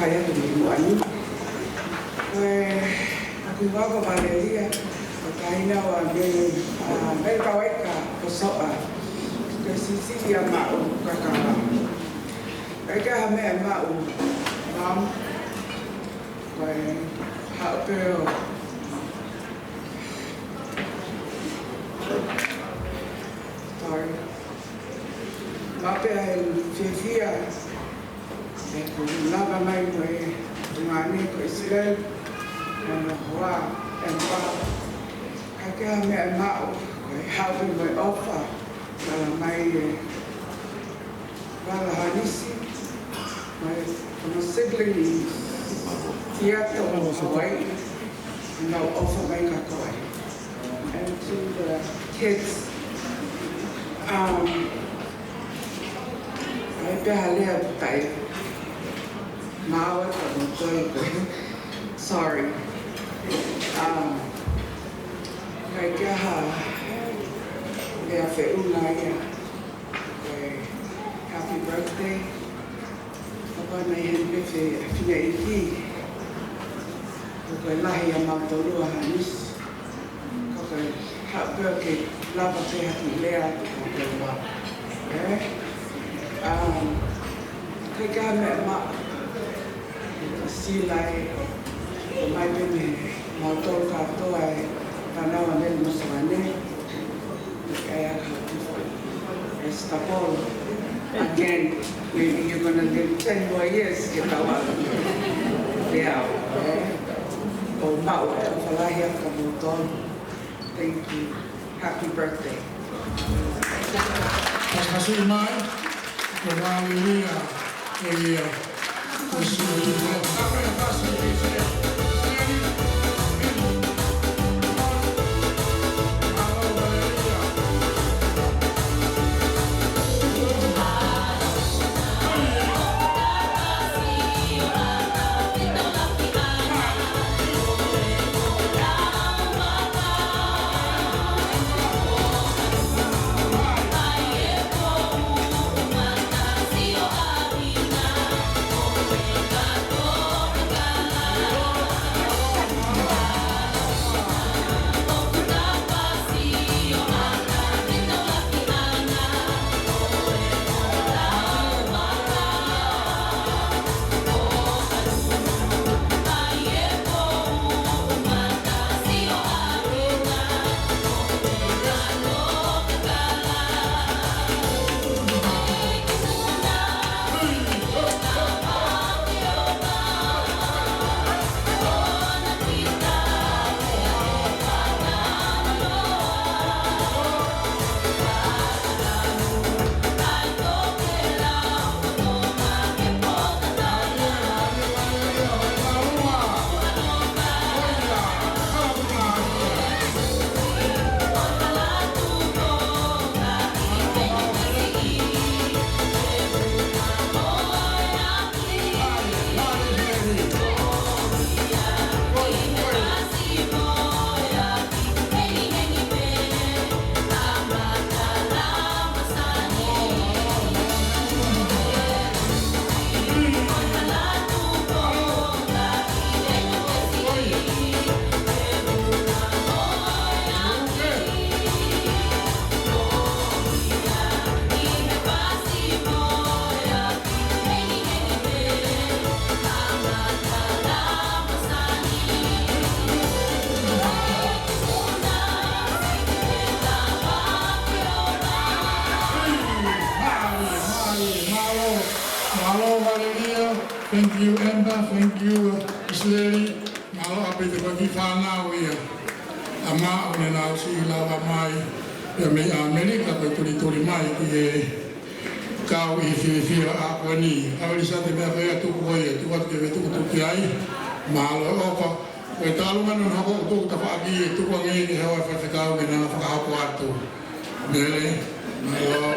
kaya tu ni muani. Aku bawa Valeria, kaina wa be mereka weka kosoa. Sisi dia mau kakak. Mereka hame mau mam. How to sorry. Mape ay fifia. Eko lava mai mai tumani ko Israel. Ano wa empa. Kaya may mau. How to my offer. Mai wala hanisi. Mai como sibling theater of Hawaii. Now offer my kakawai. And to the kids. Ay kahalihan tayo. Mawat ako ko. Sorry. Kaya kaha. Kaya feulaya. Happy birthday. Ako na yan pinaiki. Kaya lahi ang mga tolo hanis. Kaya happy birthday. Lava kaya hatilea. Kaya kaya mak silai mai bebe motor kartu ay panawan din maswane kaya estapol again maybe you're gonna live 10 more years kitawa yeah o mau falahia kabuton. Thank you. Happy birthday. Terima kasih Mai. Valeria, thank you Emma, thank you Israeli. Malo ape te pagi whanau ia. Ama o ne nao si lawa mai. Ia mei Amerika koe turi mai ki e kau I whiwhira a koe ni. Awari sa te mea koe atuku koe e tuat ke we tuku ai. Malo opa. Koe talu manu hako o tuku tawhaki e tuku angi ni hewa whakakau me nana whakahapu atu. Mele, malo.